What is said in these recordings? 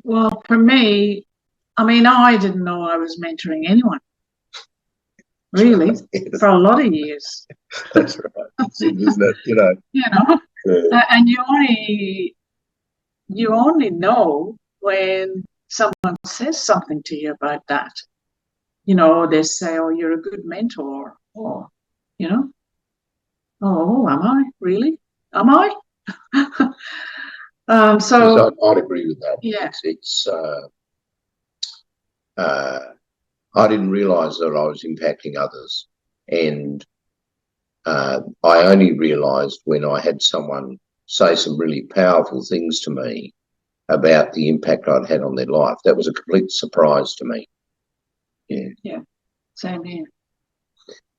Well, for me, I mean, I didn't know I was mentoring anyone, really, Yes, for a lot of years. that's right. It's, isn't it? You know, You know, uh, and you only know when someone says something to you about that. They say, "Oh, you're a good mentor," or you know, "Oh, am I really? Am I?" yes, So I'd agree with that. yeah, Uh, I didn't realise that I was impacting others, and I only realised when I had someone say some really powerful things to me about the impact I'd had on their life. That was a complete surprise to me. Yeah. yeah, same here.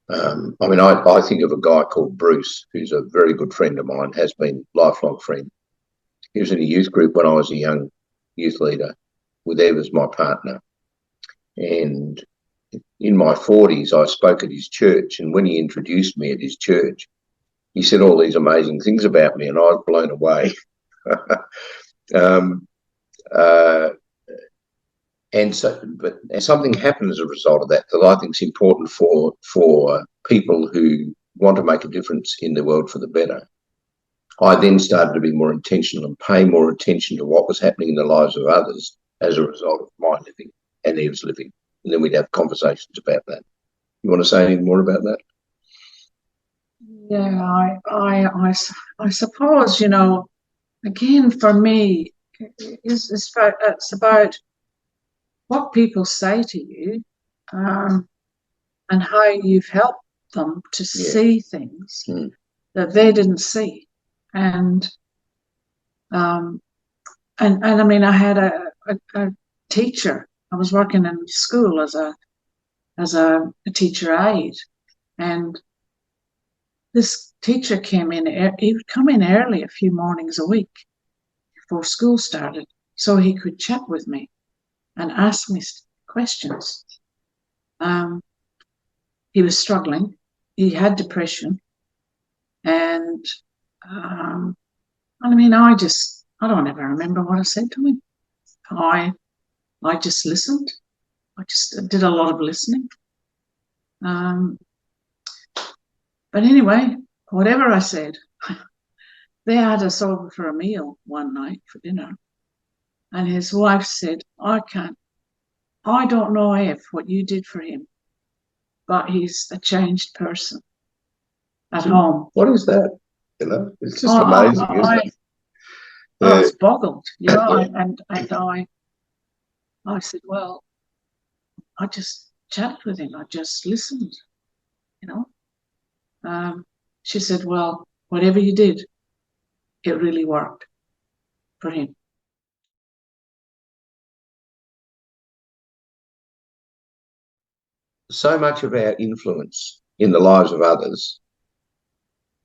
I mean, I think of a guy called Bruce, who's a very good friend of mine, has been a lifelong friend. He was in a youth group when I was a young youth leader with Ev as my partner. And in my 40s, I spoke at his church. And when he introduced me at his church, he said all these amazing things about me, and I was blown away. um, uh, and something happened as a result of that I think is important for people who want to make a difference in the world for the better. I then started to be more intentional and pay more attention to what was happening in the lives of others as a result of my living and Eve's living. And then we'd have conversations about that. You want to say anything more about that? Yeah, I suppose, again, for me, it's about what people say to you, um, and how you've helped them to Yeah. see things Mm. that they didn't see. And um, and I mean, I had a teacher. I was working in school as a teacher aide, and this teacher came in. He would come in early a few mornings a week before school started, so he could chat with me and ask me questions. Um, he was struggling. He had depression, and um, I mean, I don't ever remember what I said to him. I I just listened. I just did a lot of listening. Um, but anyway, whatever I said, they had us over for a meal one night for dinner, and his wife said, I don't know if what you did for him, but he's a changed person at home." What is that? You know, it's I, just amazing, isn't I, it? I Yeah. was boggled, Yeah. and I said, "Well, I just chatted with him. I just listened, you know." She said, "Well, whatever you did, it really worked for him." So much of our influence in the lives of others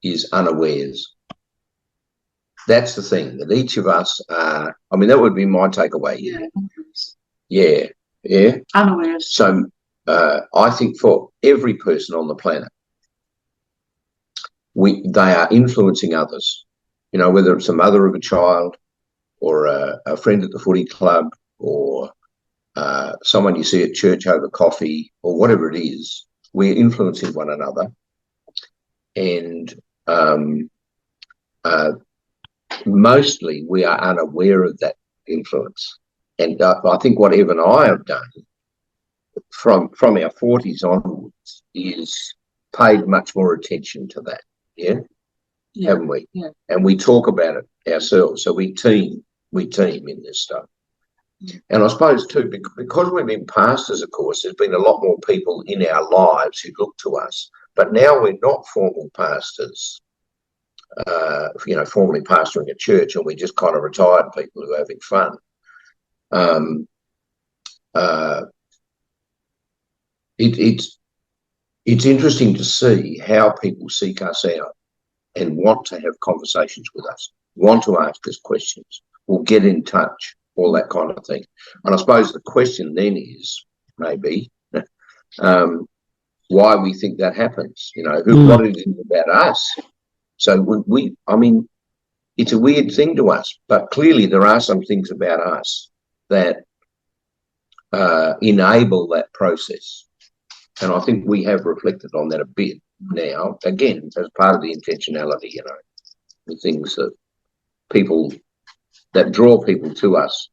is unawares. That's the thing that each of us are. I mean, that would be my takeaway. Yeah, Yeah. Yeah. unawares. So I think for every person on the planet, they are influencing others. You know, whether it's a mother of a child or a friend at the footy club or someone you see at church over coffee or whatever it is, we're influencing one another. And uh, mostly we are unaware of that influence. And I think what Eve and I have done from our 40s onwards is paid much more attention to that. Yeah, Yeah, haven't we? yeah, And we talk about it ourselves. So we team in this stuff. And I suppose too, because we've been pastors, of course, there's been a lot more people in our lives who look to us. But now we're not formal pastors, formally pastoring a church, and we're just kind of retired people who are having fun. Um, uh, it's interesting to see how people seek us out and want to have conversations with us, want to ask us questions, will get in touch, all that kind of thing. And I suppose the question then is maybe why we think that happens. You know, what is it about us? So I mean, it's a weird thing to us, but clearly there are some things about us that enable that process. And I think we have reflected on that a bit now, again, as part of the intentionality, you know, the things that people, that draw people to us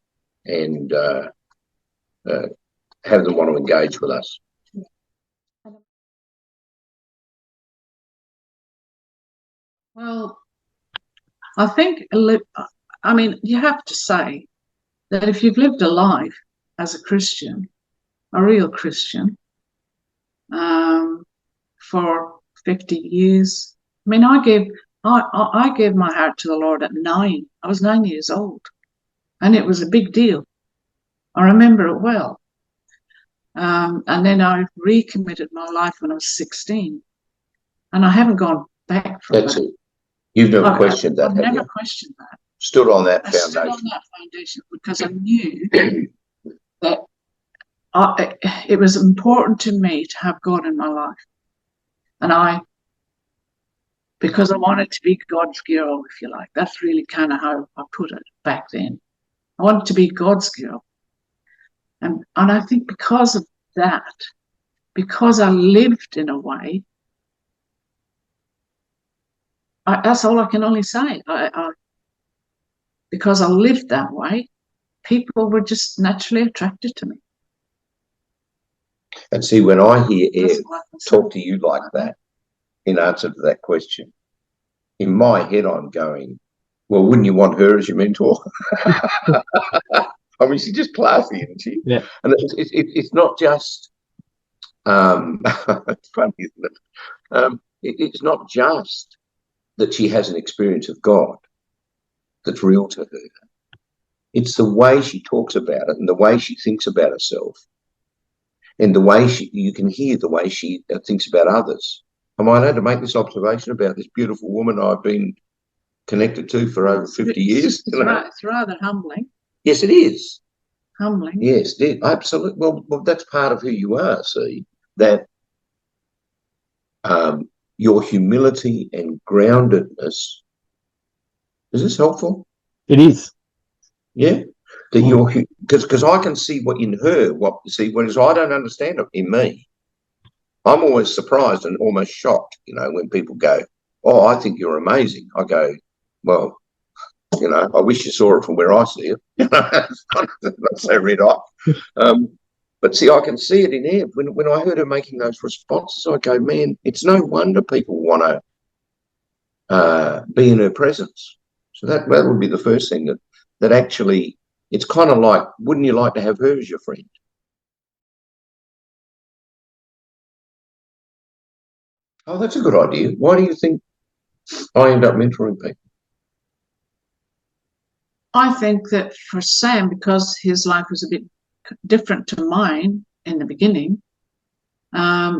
and have them want to engage with us. Well, I think, I mean, you have to say that if you've lived a life as a Christian, a real Christian, for 50 years, I mean, I gave my heart to the Lord at 9. I was 9 years old, and it was a big deal. I remember it well. And then I recommitted my life when I was 16, and I haven't gone back from That's that. it. You've never questioned that, I've have never you? questioned that. Stood on that I foundation. stood on that foundation because I knew that it was important to me to have God in my life. And because I wanted to be God's girl, if you like. That's really kind of how I put it back then. I wanted to be God's girl. And I think because of that, because I lived in a way, that's all I can only say. Because I lived that way, people were just naturally attracted to me. And see, when I hear Ed talk to you like that, in answer to that question, in my head I'm going, well, wouldn't you want her as your mentor? I mean, she's just classy, isn't she? Yeah. And it's not just, it's funny, isn't it? It's not just that she has an experience of God that's real to her. It's the way she talks about it and the way she thinks about herself and the way you can hear the way she thinks about others. Am I allowed to make this observation about this beautiful woman I've been connected to for over 50 years? It's rather humbling. Yes, it is. Humbling. Yes, absolutely. Well, that's part of who you are, see, that your humility and groundedness. Is this helpful? It is. Yeah. That you're, because I can see what in her, whereas I don't understand it in me. I'm always surprised and almost shocked, you know, when people go, oh, I think you're amazing. I go, well, you know, I wish you saw it from where I see it. You know, it's not so red hot. But see, I can see it in her. When I heard her making those responses, I go, man, it's no wonder people want to be in her presence. So that would be the first thing that actually, it's kind of like, wouldn't you like to have her as your friend? Oh, that's a good idea. Why do you think I end up mentoring people? I think that for Sam, because his life was a bit different to mine in the beginning,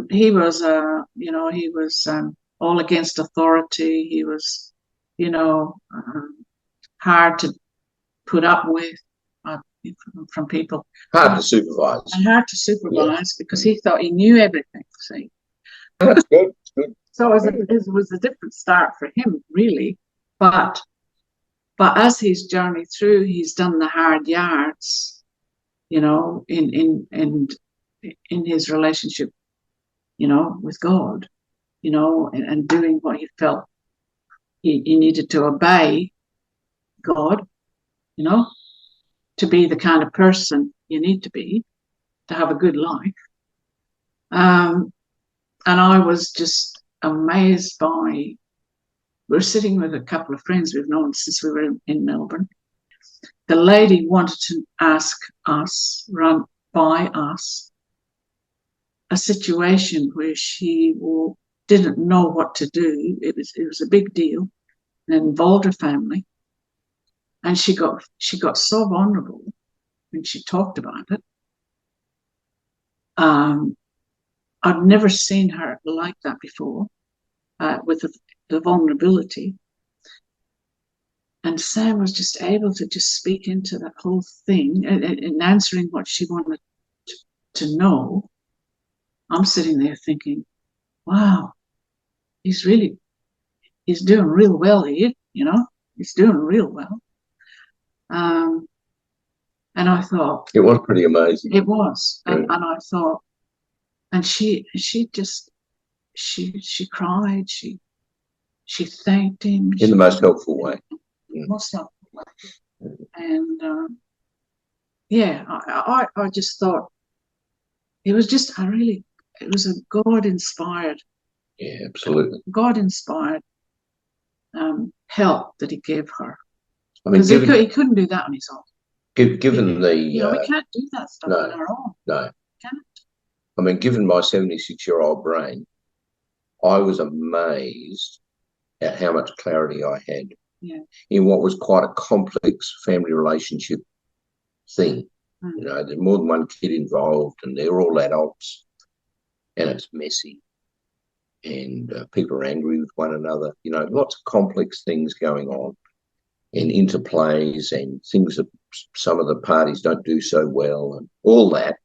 he was, all against authority. He was, hard to put up with from people. Hard to supervise. And hard to supervise because he thought he knew everything, see. That's good. That's good. So it was a different start for him, really. But as he's journeyed through, he's done the hard yards, you know, in his relationship, you know, with God, you know, and doing what he felt he needed to obey God, you know, to be the kind of person you need to be to have a good life. And I was just amazed by, we're sitting with a couple of friends we've known since we were in Melbourne. The lady wanted to ask us, run by us, a situation where she didn't know what to do. It was a big deal and involved her family. And she got so vulnerable when she talked about it. I've never seen her like that before, with the vulnerability. And Sam was just able to just speak into that whole thing and answering what she wanted to know. I'm sitting there thinking, wow, he's doing real well here, you know, he's doing real well. And I thought it was pretty amazing. It was, Yeah. and I thought, and she just she cried. She thanked him in the most helpful way. Most helpful way. And yeah, I just thought it was just it was a God inspired. Yeah, absolutely. God inspired help that he gave her. I mean, Because he couldn't do that on his own. Given the we can't do that stuff on our own. No. Can't. I mean, given my 76-year-old brain, I was amazed at how much clarity I had in what was quite a complex family relationship thing. You know, there's more than one kid involved, and they're all adults, and it's messy, and people are angry with one another. You know, lots of complex things going on, and interplays, and things that some of the parties don't do so well, and all that.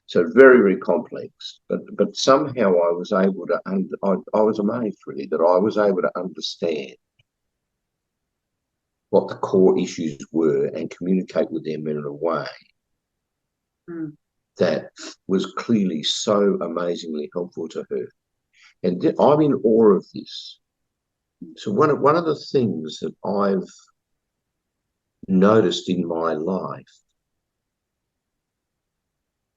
So very, very complex. But somehow I was able to, I was amazed really that I was able to understand what the core issues were and communicate with them in a way that was clearly so amazingly helpful to her. And I'm in awe of this. So one of the things that I've noticed in my life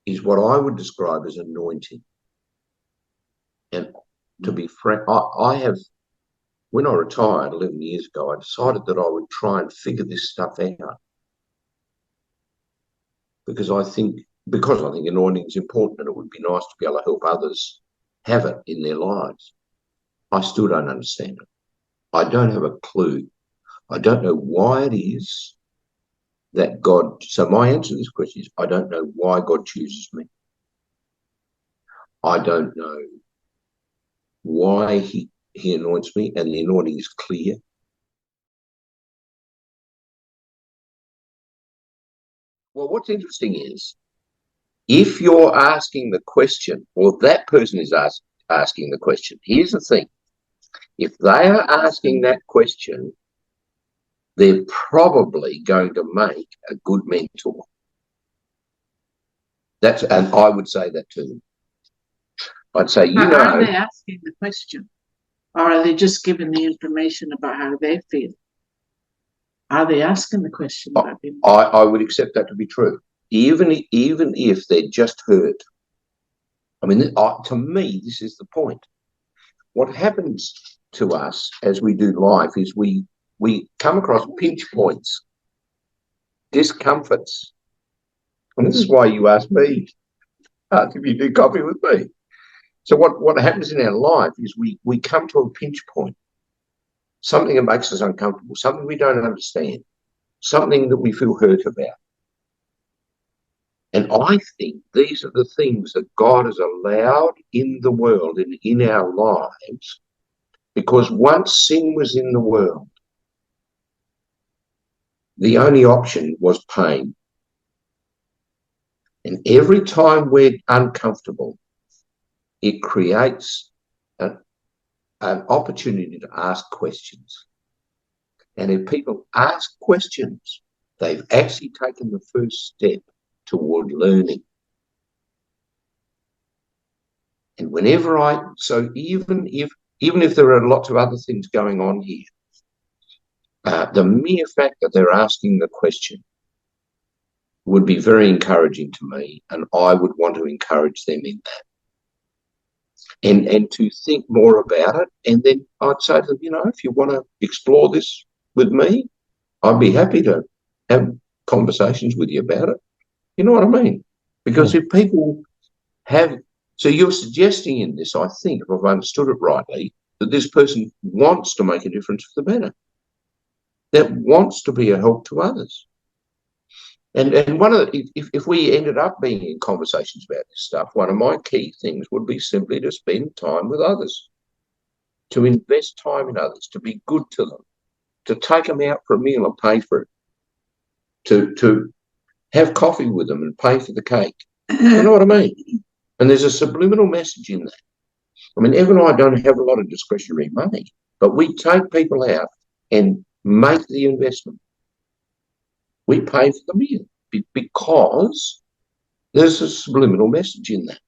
is what I would describe as anointing. And to be frank, I have, when I retired 11 years ago, I decided that I would try and figure this stuff out. Because I think anointing is important, and it would be nice to be able to help others have it in their lives. I still don't understand it. I don't have a clue. I don't know why it is that God, so my answer to this question is, I don't know why God chooses me. I don't know why he anoints me, and the anointing is clear. Well, what's interesting is, if you're asking the question, or that person is asking the question, here's the thing. If they are asking that question, they're probably going to make a good mentor. And I would say that to them. I'd say, are they asking the question, or are they just giving the information about how they feel? Are they asking the question about being? I would accept that to be true, even if they're just hurt. I mean, to me, this is the point. What happens to us as we do life is we come across pinch points, discomforts. And this is why you asked me if you do coffee with me. So what happens in our life is we come to a pinch point, something that makes us uncomfortable, something we don't understand, something that we feel hurt about. And I think these are the things that God has allowed in the world and in our lives, because once sin was in the world, the only option was pain. And every time we're uncomfortable, it creates an opportunity to ask questions. And if people ask questions, they've actually taken the first step toward learning. And so even if there are lots of other things going on here, the mere fact that they're asking the question would be very encouraging to me, and I would want to encourage them in that. And to think more about it. And then I'd say to them, if you want to explore this with me, I'd be happy to have conversations with you about it. You know what I mean? Because if people so you're suggesting in this, I think, if I've understood it rightly, that this person wants to make a difference for the better, that wants to be a help to others. And if we ended up being in conversations about this stuff, one of my key things would be simply to spend time with others, to invest time in others, to be good to them, to take them out for a meal and pay for it, to have coffee with them and pay for the cake. You know what I mean? And there's a subliminal message in that. I mean, Ev and I don't have a lot of discretionary money, but we take people out and make the investment. We pay for the meal because there's a subliminal message in that.